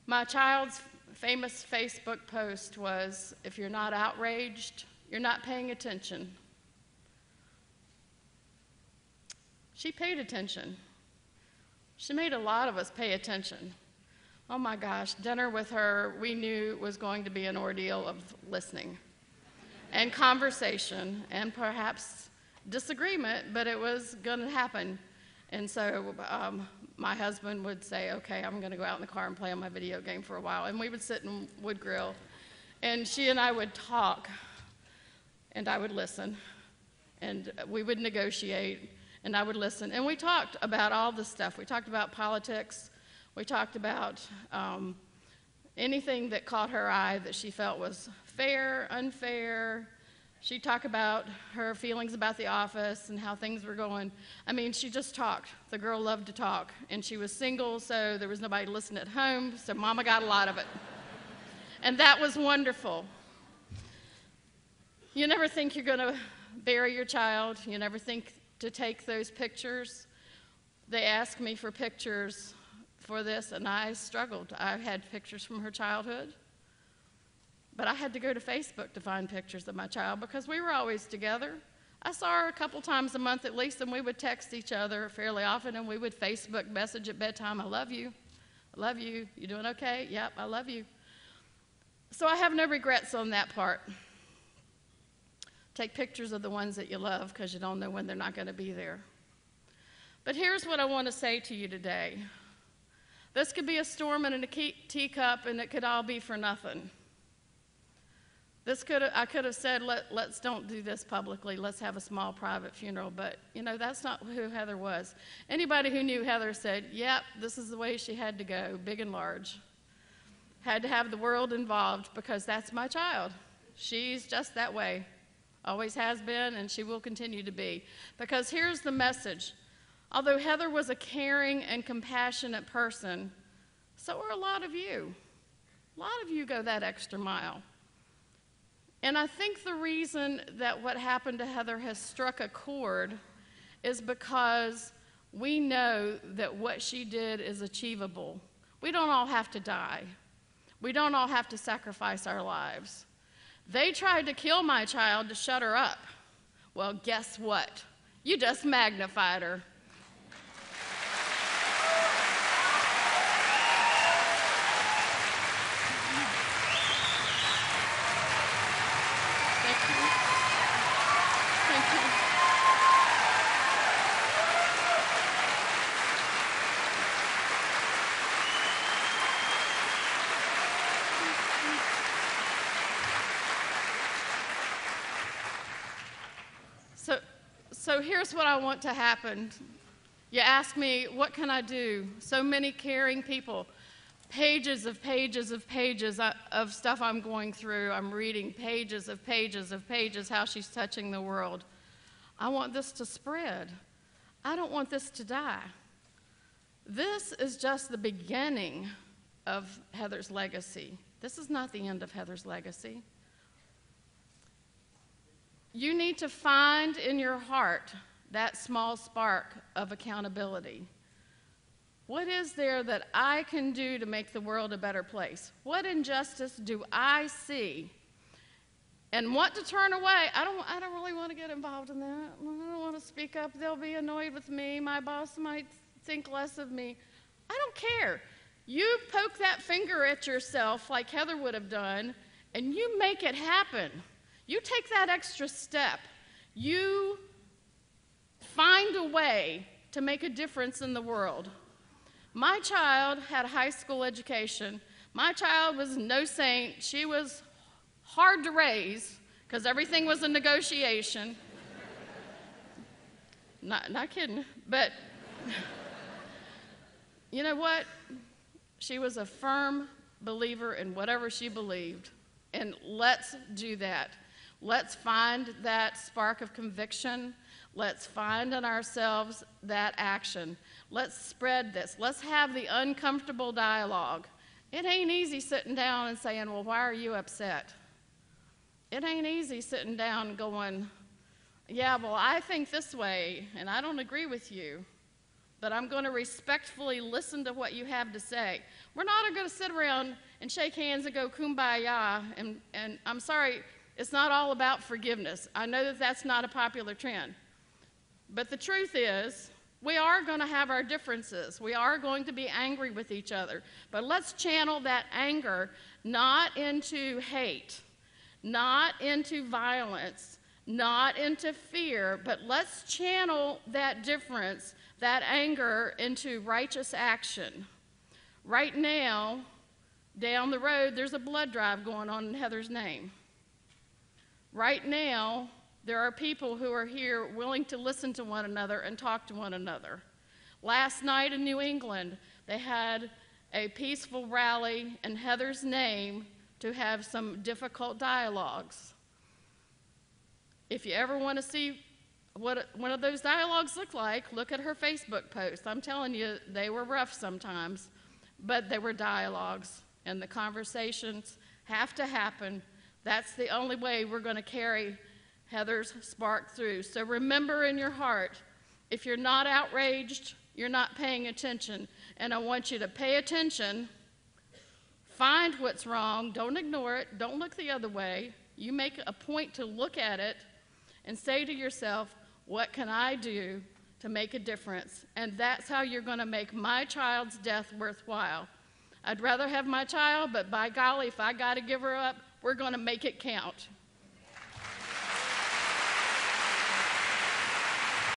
My child's famous Facebook post was, "If you're not outraged, you're not paying attention." She paid attention. She made a lot of us pay attention. Oh my gosh, dinner with her, we knew was going to be an ordeal of listening and conversation and perhaps disagreement, but it was going to happen. And so my husband would say, "Okay, I'm going to go out in the car and play on my video game for a while." And we would sit and would grill. And she and I would talk, and I would listen. And we would negotiate, and I would listen. And we talked about all this stuff. We talked about politics. We talked about anything that caught her eye that she felt was fair, unfair. She'd talk about her feelings about the office and how things were going. I mean, she just talked. The girl loved to talk. And she was single, so there was nobody listening at home, so Mama got a lot of it. And that was wonderful. You never think you're going to bury your child. You never think to take those pictures. They asked me for pictures for this, and I struggled. I had pictures from her childhood. But I had to go to Facebook to find pictures of my child because we were always together. I saw her a couple times a month at least, and we would text each other fairly often, and we would Facebook message at bedtime, "I love you. I love you. You doing okay? Yep, I love you." So I have no regrets on that part. Take pictures of the ones that you love because you don't know when they're not going to be there. But here's what I want to say to you today. This could be a storm in a teacup, and it could all be for nothing. I could have said, let's don't do this publicly. Let's have a small private funeral. But, you know, that's not who Heather was. Anybody who knew Heather said, yep, this is the way she had to go, big and large. Had to have the world involved because that's my child. She's just that way. Always has been, and she will continue to be. Because here's the message. Although Heather was a caring and compassionate person, so are a lot of you. A lot of you go that extra mile. And I think the reason that what happened to Heather has struck a chord is because we know that what she did is achievable. We don't all have to die. We don't all have to sacrifice our lives. They tried to kill my child to shut her up. Well, guess what? You just magnified her. So here's what I want to happen. You ask me, what can I do? So many caring people, pages of pages of pages of stuff I'm going through. I'm reading pages of pages of pages, how she's touching the world. I want this to spread. I don't want this to die. This is just the beginning of Heather's legacy. This is not the end of Heather's legacy. You need to find in your heart that small spark of accountability. What is there that I can do to make the world a better place? What injustice do I see and want to turn away? I don't really want to get involved in that. I don't want to speak up. They'll be annoyed with me. My boss might think less of me. I don't care. You poke that finger at yourself like Heather would have done, and you make it happen. You take that extra step. You find a way to make a difference in the world. My child had a high school education. My child was no saint. She was hard to raise because everything was a negotiation. Not kidding. But you know what? She was a firm believer in whatever she believed. And let's do that. Let's find that spark of conviction. Let's find in ourselves that action. Let's spread this. Let's have the uncomfortable dialogue. It ain't easy sitting down and saying, well, why are you upset? It ain't easy sitting down and going, yeah, well, I think this way, and I don't agree with you. but I'm going to respectfully listen to what you have to say. We're not going to sit around and shake hands and go kumbaya, and I'm sorry, it's not all about forgiveness. I know that that's not a popular trend. But the truth is, we are going to have our differences. We are going to be angry with each other. But let's channel that anger not into hate, not into violence, not into fear, but let's channel that difference, that anger, into righteous action. Right now, down the road, there's a blood drive going on in Heather's name. Right now, there are people who are here willing to listen to one another and talk to one another. Last night in New England, they had a peaceful rally in Heather's name to have some difficult dialogues. If you ever want to see what one of those dialogues looked like, look at her Facebook post. I'm telling you, they were rough sometimes, but they were dialogues, and the conversations have to happen. That's the only way we're going to carry Heather's spark through. So remember in your heart, if you're not outraged, you're not paying attention. And I want you to pay attention, find what's wrong, don't ignore it, don't look the other way. You make a point to look at it and say to yourself, what can I do to make a difference? And that's how you're going to make my child's death worthwhile. I'd rather have my child, but by golly, if I got to give her up, we're going to make it count.